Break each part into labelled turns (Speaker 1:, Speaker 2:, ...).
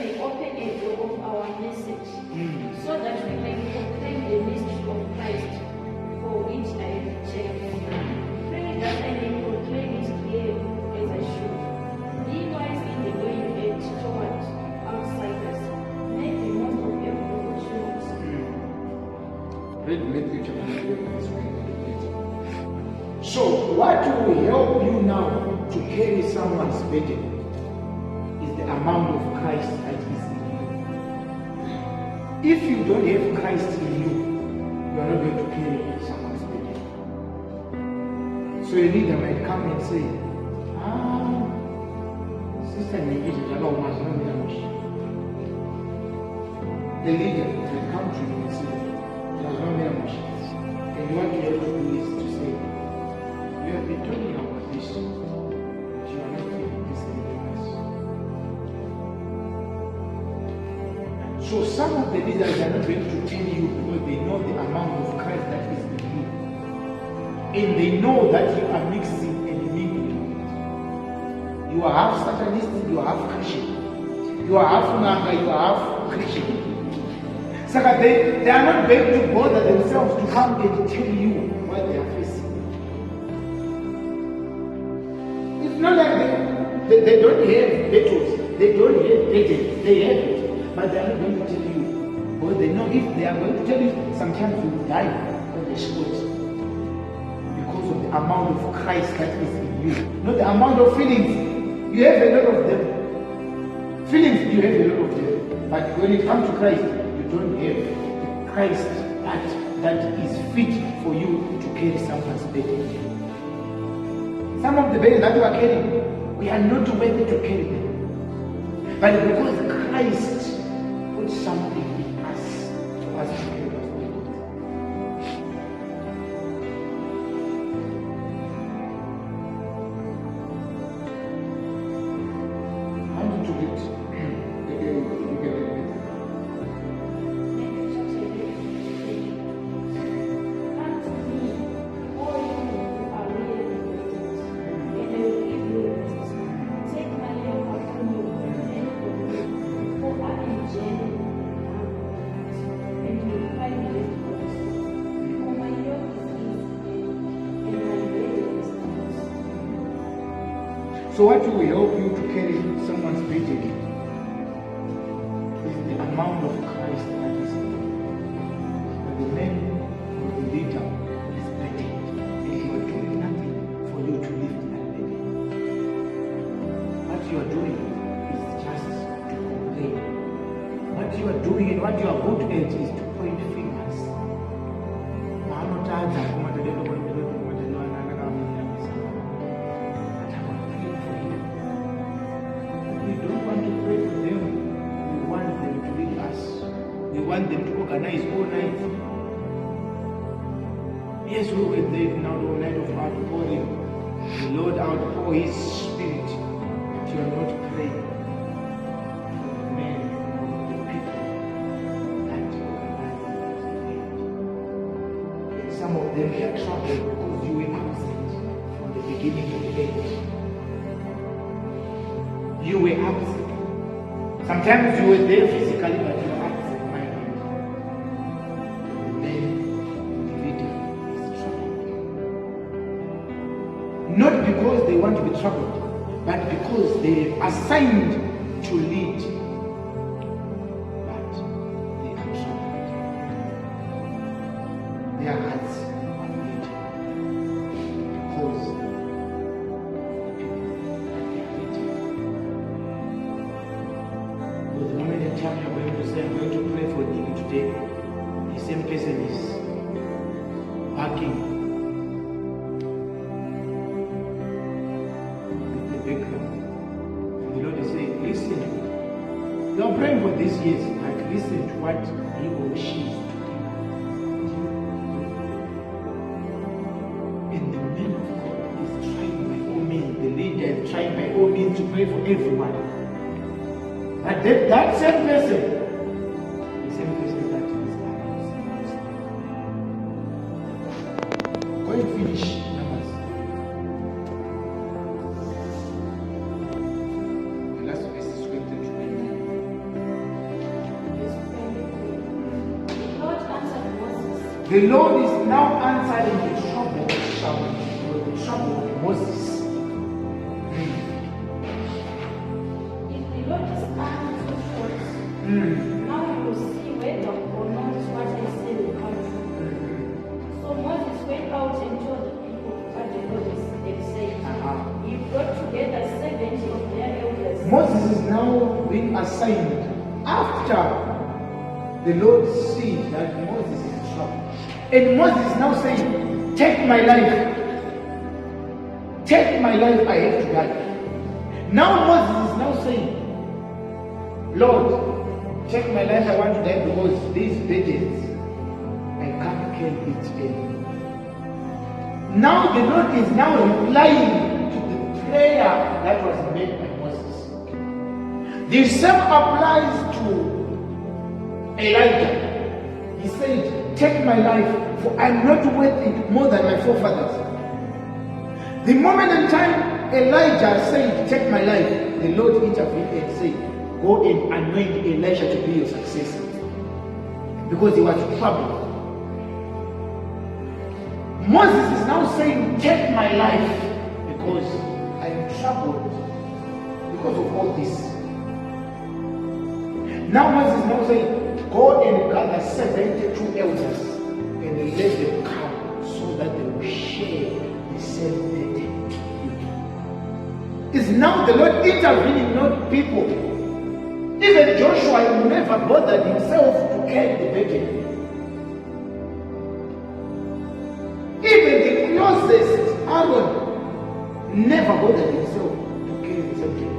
Speaker 1: may open a door of our message, so that we may proclaim the mystery of Christ, for which I reject. Pray that I may proclaim it here as I should. Be wise in the way you act toward outsiders. Make the most of every opportunity.
Speaker 2: Read Matthew chapter 11, verse 1. So, what will help you now to carry someone's burden is the amount of Christ that is in you. If you don't have Christ in you, you are not going to carry someone's burden. So a leader might come and say, Sister Nikita, the leader will come to you and say, and what you have to do is to say, you have been talking about this, but you are not feeling this deliverance. So some of the leaders are not going to tell you because they know the amount of Christ that is in you. And they know that you are mixing and mingling. You are half Satanist, you are half Christian. You are half Nanga, you are half Christian. So they are not going to bother themselves to come and tell you what they are facing. It's not like they don't have battles, they don't have battles, they have it. But they are not going to tell you. Because they know if they are going to tell you, sometimes you will die on the spot. Because of the amount of Christ that is in you. Not the amount of feelings. You have a lot of them. Feelings, you have a lot of them. But when it comes to Christ, don't have the Christ that is fit for you to carry someone's burden. Some of the burden that we are carrying, we are not worthy to carry them. But because Christ put something in us for us to carry those burdens. How did you get? So what will help you to carry someone's burden is the amount of Christ that is in you. The man or the leader is burdened, and you are doing nothing for you to lift that burden. What you are doing is just to complain. What you are doing and what you are good at is to point fingers. We want them to organize all night. Yes, we were there now all night of outpouring. The Lord outpour His Spirit. But you are not praying for the men or the people that organize the and some of them are troubled because you were absent from the beginning to the end. You were absent. Sometimes you were there physically, but you were absent. Not because they want to be troubled, but because they are assigned to lead. But they are troubled. Their hearts are leading because of the people that they are leading. But the moment in time you are going to say, I'm going to pray for you today, the same person is barking. And the Lord is saying, listen, you are praying for this, yes, but listen to what he or she is doing. And the man of God is trying by all means, the leader is trying by all means to pray for everyone. But that same person, the same person that is go and finish. The Lord is now answering the trouble of Shaul, the trouble of Moses.
Speaker 1: If the Lord is answering to short, now you will see whether or not what I say will come true. So Moses went out and told the people what the Lord had said. He brought together 70 of their elders.
Speaker 2: Moses is now being assigned after the Lord sees that Moses is in trouble. And Moses is now saying, take my life. Take my life, I have to die. Now Moses is now saying, Lord, take my life, I want to die because these burdens, I can't carry it anymore. Now the Lord is now replying to the prayer that was made by Moses. The same applies to Elijah. He said, take my life, for I'm not worth it more than my forefathers. The moment in time Elijah said, take my life, the Lord intervened and said, go and anoint Elisha to be your successor. Because he was troubled. Moses is now saying, take my life, because I am troubled because of all this. Now Moses is now saying, go and gather 72 elders and let them come so that they will share the same burden. Is now the Lord intervening, not people. Even Joshua never bothered himself to carry the burden. Even the closest Aaron never bothered himself to carry the same burden.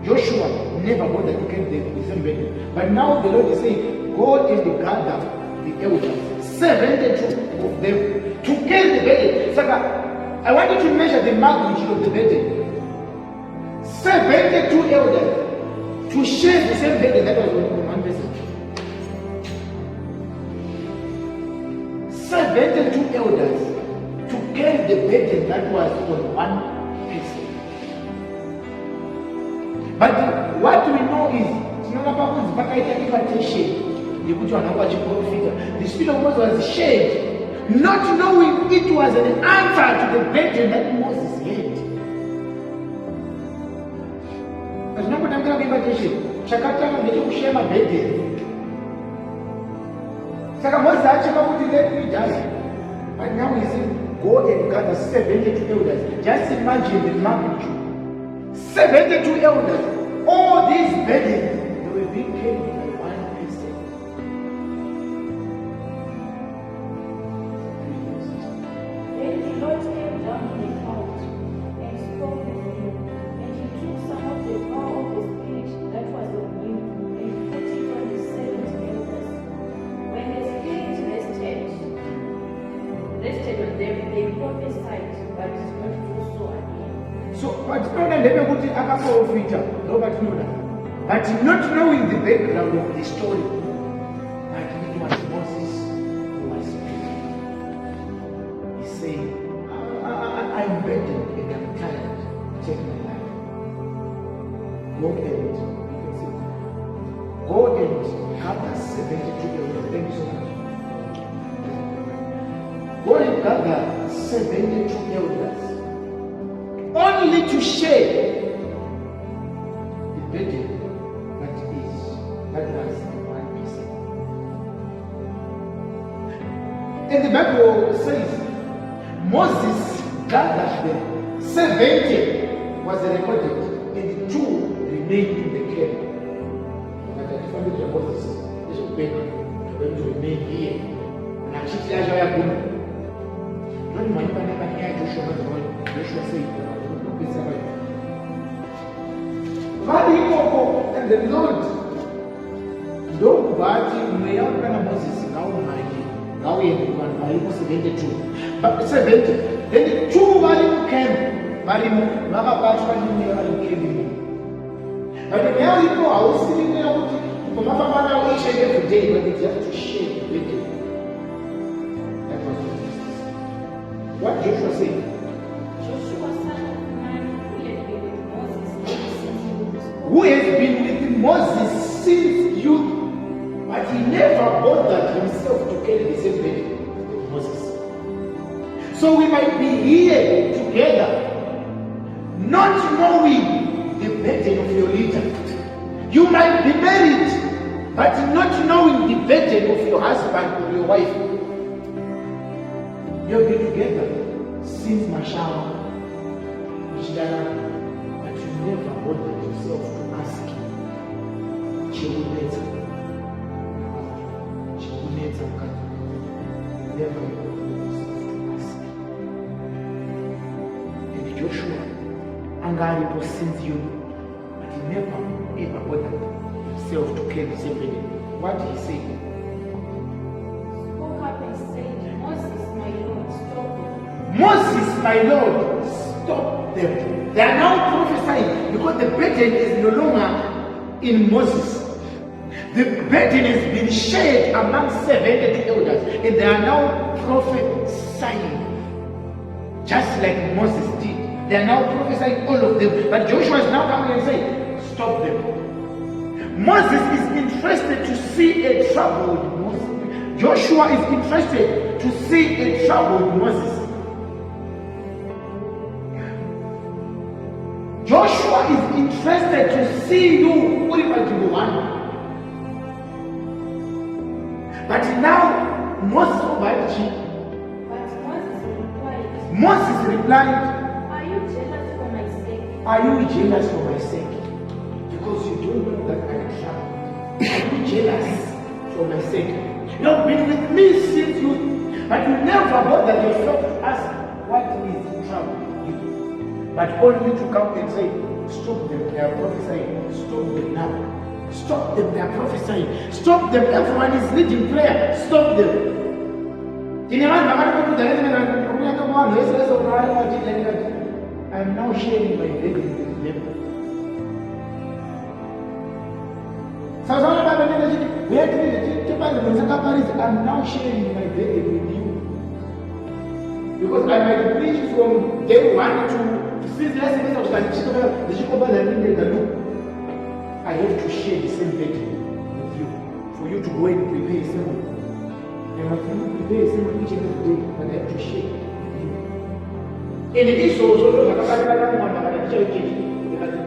Speaker 2: Joshua never bothered to carry the same burden. But now the Lord is saying, go and gather the elders, 72 of them, to carry the burden. So I want you to measure the magnitude of the burden. 72 elders to share the same burden that was on one person. 72 elders to carry the burden that was on one person. But what we know is, the Spirit of Moses was shared, not knowing it was an answer to the burden that Moses had. But now, I'm going to invitation. Chakata share my burden. Saka Moses actually let me die. But now he said, go and gather 72 elders. Just imagine the magnitude. 72 elders. All these burdens, they were being carried by one person.
Speaker 1: Then the Lord came down from the cloud and spoke with him, and he took some of the power of the Spirit that was on him and put it on the 70 elders. When the Spirit rested on them, they prophesied, but not to so again.
Speaker 2: So, but not knowing the background of the story, but it was Moses who was speaking. He said, I'm burdened and I'm tired. Take my life. Go and gather 72 elders. Thank you so much. Go and gather 72 elders. Only to share the burden that was in one person. And the Bible says Moses gathered them. 70 was recorded, and 2 remained in the camp. But the family of Moses is going to remain here. And I'm just like I am. Joshua said, and the Lord don't bati umeyaona na Moses now mali now yeye alipo 72 but 70 then 2 wali camp bali makapatwa nini wali camp but the people are sitting there kuti kumafamba each and every day but they have to share with them. That was what Joshua said. Who has been with Moses since youth, but he he never bothered himself to carry the same burden of Moses. So we might be here together, not knowing the burden of your leader. You might be married, but not knowing the burden of your husband or your wife. You'll be together since Mashawa, but you never bothered yourself to ask Chikunetsa. Never bothered yourself to ask. And Joshua, Angaripo since you, but he never ever bothered himself to carry the same burden. What did he say?
Speaker 1: Spoke up and said, Moses, my Lord, stop them.
Speaker 2: Moses, my Lord, stop them. They are now prophesying because the burden is no longer in Moses. The burden has been shared among 700 elders, and they are now prophesying, just like Moses did. They are now prophesying all of them. But Joshua is now coming and saying, stop them. Moses is interested to see a troubled Moses. Joshua is interested to see a troubled Moses. Joshua is interested to see you, one. But now, Moses replied,
Speaker 1: Are you jealous for my sake?
Speaker 2: Are you jealous for my sake? Because you don't know that I am troubled. Are you jealous for my sake? You have been with me since you, but you never bothered yourself to ask what is troubling you. But only to come and say, stop them, they are prophesying. Stop them now. Stop them, they are prophesying. Stop them, everyone is leading prayer. Stop them. I am now sharing my burden with them. I'm now sharing my burden with you. Because I might preach from day 1 to 6 lessons of I have to share the same burden with you. For you to go and prepare a sermon. And for you to prepare a sermon each and every day, but I have to share with you. And it is also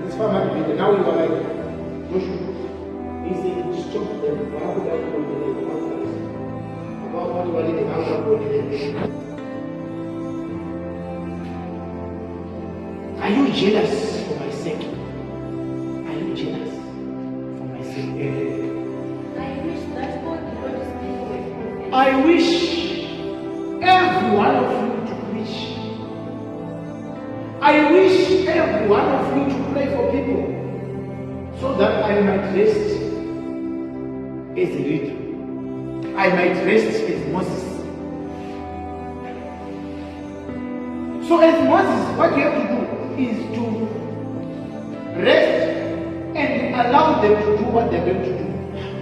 Speaker 2: this family, now you are like Joshua. He said, stop them. Why would I call the name of about what you are leading out of the name? Are you jealous for my sake? Are you jealous for my sake?
Speaker 1: I wish that all the Lord's people were prophets.
Speaker 2: I wish every one of you to preach. I wish every one of you to pray for people so that I might rest as a leader. I might rest as Moses. So as Moses, what you have to do is to rest and allow them to do what they're going to do.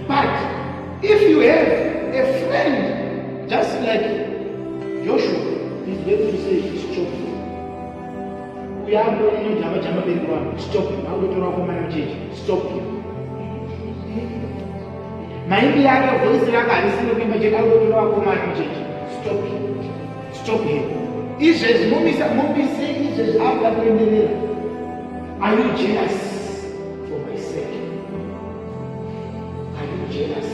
Speaker 2: But if you have a friend just like Joshua, he's going to say, stop. We are going to stop him. I'm going to stop him. Maybe I have a voice like I listen to him, but I will stop him. Stop him. Israel's mommy saying, Israel's are you jealous for my sake? Are you jealous?